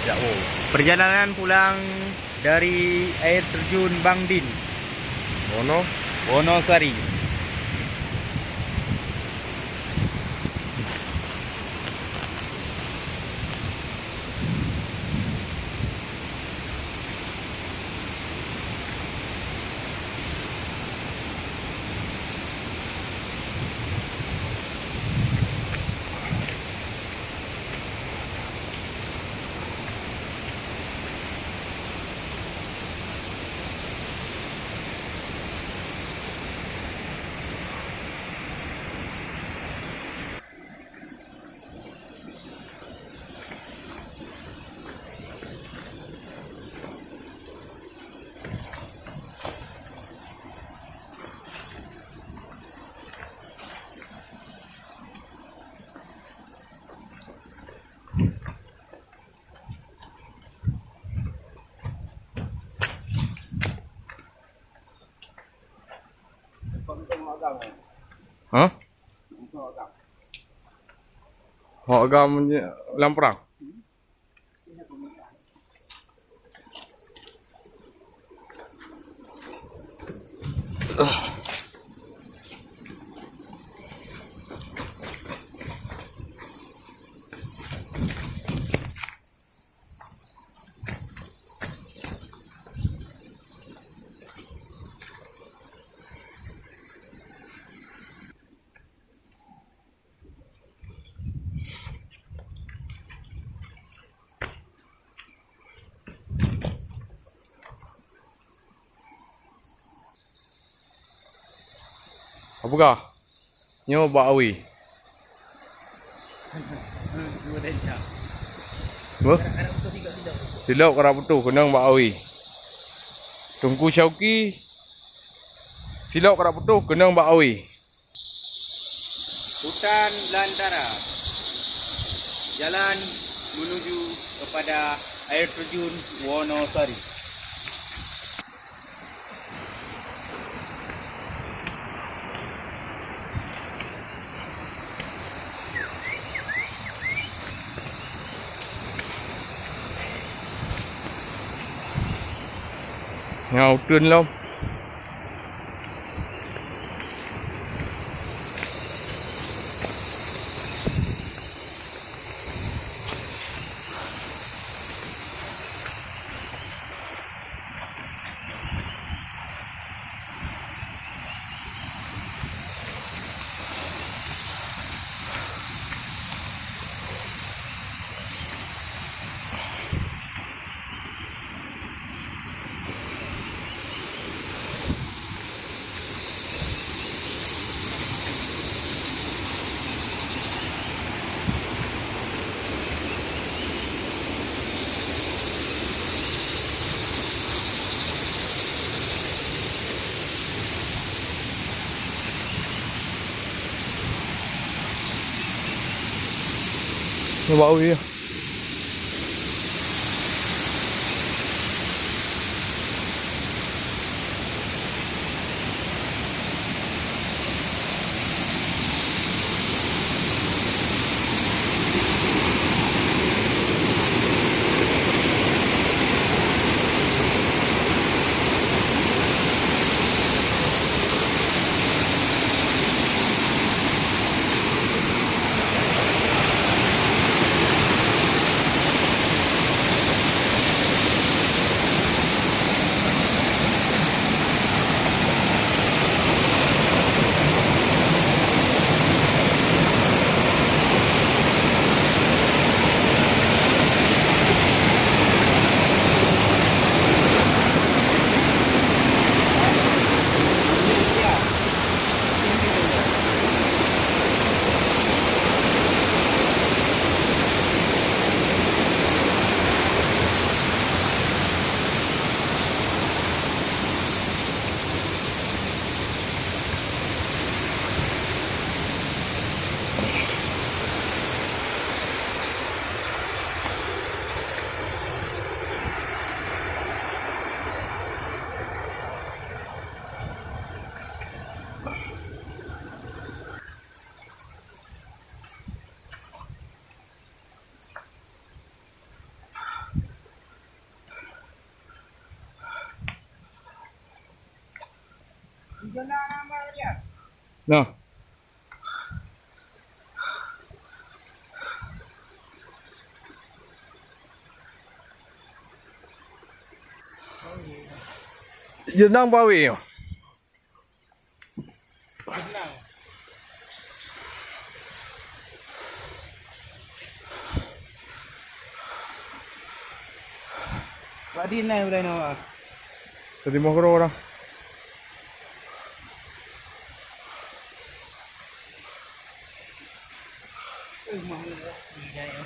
Ya, oh. Perjalanan pulang dari air terjun Bangdin, Wonosari. Hah? Hak agam dalam perang. Apakah? Nyo bak awi. Apa? Silap kerap betul kena bak awi. Tungku Syauki. Silap kerap betul kena bak awi. Hutan belantara. Jalan menuju kepada air terjun Wonosari. Ngau trơn lông. Nó bão đi. nama dia. Nah. Jenang bawi. Senang. Pak Din naik boleh nak. Tadi mau kena orang. Mahal lah. Iya.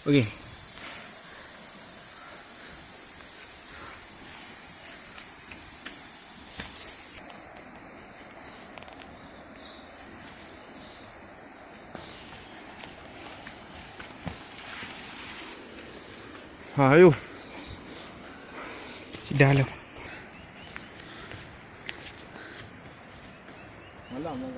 Okey. Ha, ayo. Di dalam. Malam.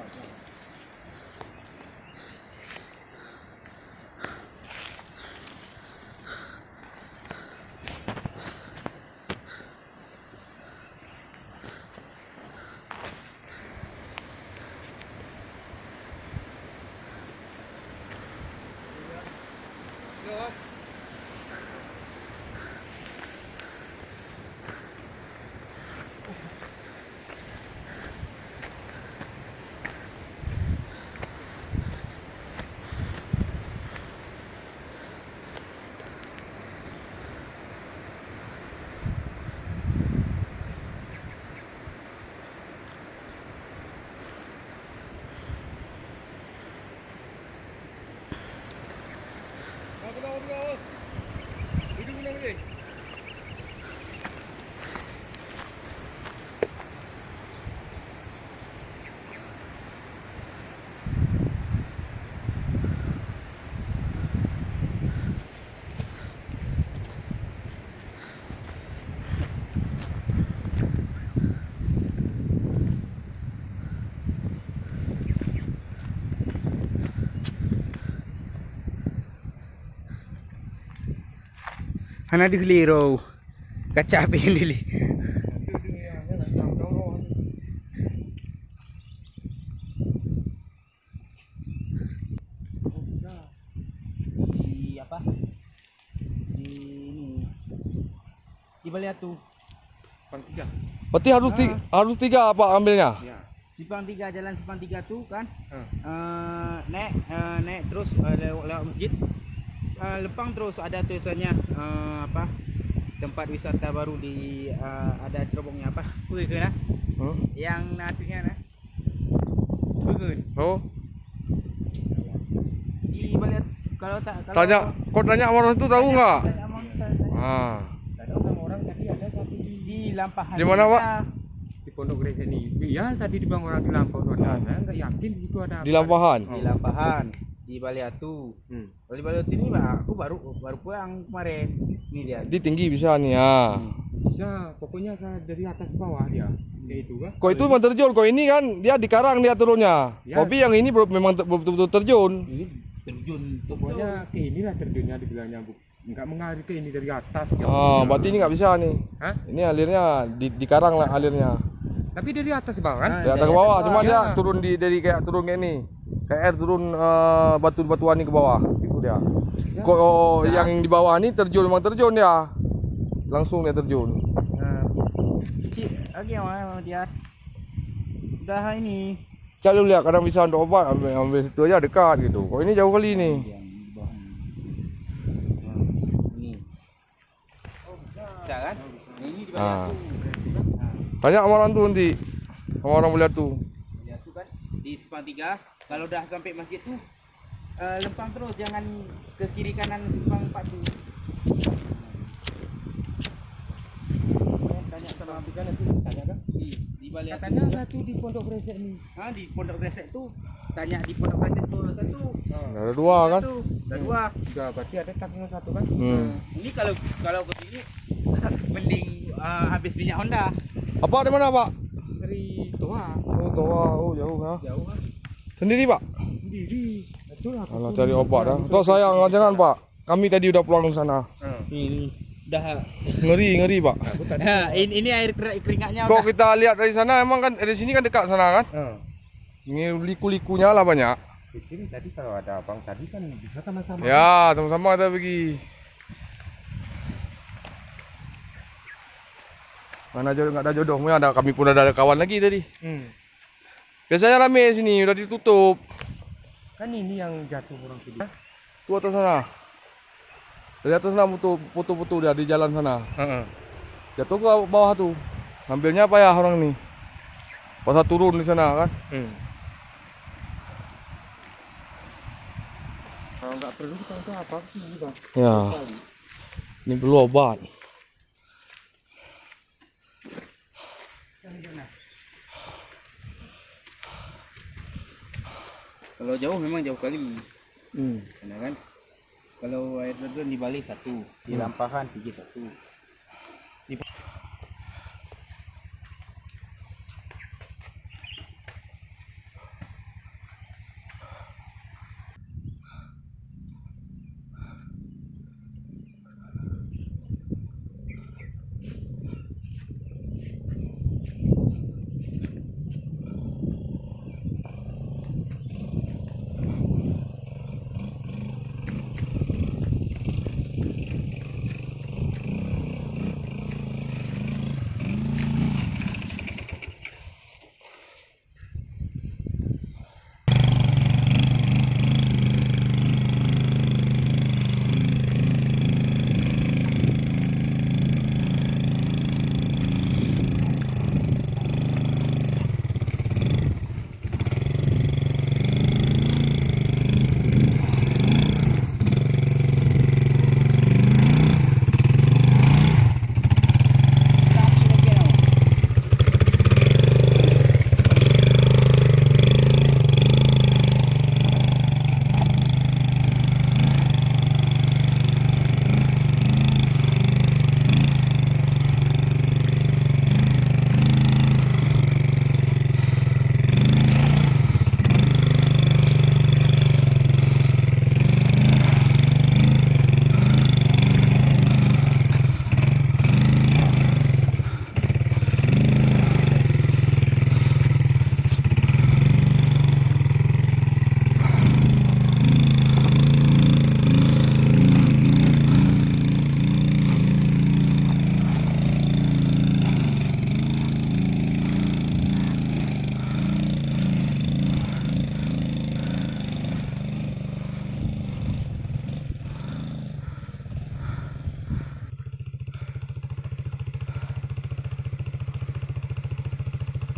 Hana dikeliro. Kaca api yang dili. Di apa? Di ini. Di Baliatu. Tiga. Berarti harus tiga apa ambilnya? Ya. Simpang 3, jalan Simpang 3 tu kan. Naik terus lewat masjid. Lempang terus ada tulisannya apa? Tempat wisata baru di ada cerobongnya apa? Kuih ke nah? Yang natunya nah. Bukan. Oh. Di balik kalau Tanya, kau tanya orang itu tahu enggak? Tanya Ah. ada orang tadi ada satu di Lampahan. Di mana, Pak? Di pondok gereja ini. Iya, tadi di Bang orang di Lampau ada. Enggak yakin di situ ada. Di Lampahan. Di Lampahan. Di di Baliatu. Hmm. Kalau di Baliatu ini aku baru pulang kemarin. Ini dia. Di tinggi bisa nih ya. Bisa, pokoknya dari atas bawah dia. Kayak itu kan. Kok itu memang terjun, kok ini kan dia di karang dia turunnya. Ya. Tapi yang ini memang betul-betul terjun. Ini Terjun pokoknya ke inilah terjunnya dibilangnya, Bu. Enggak mengalir ke ini dari atas. Ya. Ah, berarti ini nggak bisa nih. Hah? Ini alirnya di karang lah alirnya. Tapi dari atas bawah kan? Di atas ke bawah, cuma ya. dia turun dari kayak turun kayak ini. Kayak air turun batu-batuan ini ke bawah. Itu dia. Kok yang di bawah ini terjun, memang terjun ya. Langsung dia terjun. Nah, kecil lagi yang dia. Udah ini. Cak lu lihat kadang bisa untuk obat, ambil situ aja dekat gitu. Kok ini jauh kali nih. Yang di bawah ini. Bisa kan? Nah, ini di Ah. Baliatu. Banyak orang tuh nanti. Sama orang melihat tuh. Baliatu kan di Simpang 3. Kalau udah sampai masjid tuh lempang terus, jangan ke kiri kanan Simpang 4 tuh. Tanya sama Abikan itu, tanya kan? Di Baliatu. Katanya satu di Pondok Gresik nih. Di Pondok Gresik tuh, tanya di Pondok Gresik tuh satu. Ada dua kan? Satu, ada dua. Udah berarti ada taknya satu kan? Ini kalau ke sini mending habis minyak Honda. Apa di mana, Pak? Dari Toa. Oh, Toa. Oh, jauh ya. Jauh kan? Sendiri, Pak? Sendiri. Betul aku. Alah, cari obat dah. Toh sayang, jangan, Pak. Kami tadi udah pulang ke sana. Ini udah. Ngeri, Pak. Aku tadi. Nah, ini air keringatnya Kok udah. kita lihat dari sana emang kan dari sini kan dekat sana kan? Ini liku-likunya lah banyak. Pikir tadi kalau ada abang tadi kan bisa sama-sama. Ya, sama-sama kita pergi. Mana jodoh enggak ada jodoh, ada kami pun ada kawan lagi tadi. Biasanya rame sini, udah ditutup. Kan ini yang jatuh orang tadi. Tuh atas sana. Dari atas sana foto-foto dia di jalan sana. Jatuh ke bawah tuh. Ambilnya apa ya orang nih? Pas turun di sana kan? Kalau nggak perlu kita itu apa sih, Bang? Ya. Ini perlu obat. Kalau jauh memang jauh kali. Karena kan kalau air terjun di Bali 1, di Lampahan 31.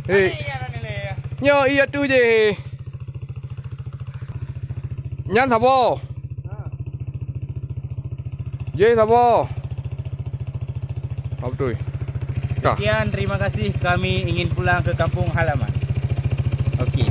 Hei. Nhờ iya tu je. Nyan sabo. Je sabo. Apa tu? Sekian, terima kasih. Kami ingin pulang ke kampung halaman. Okey.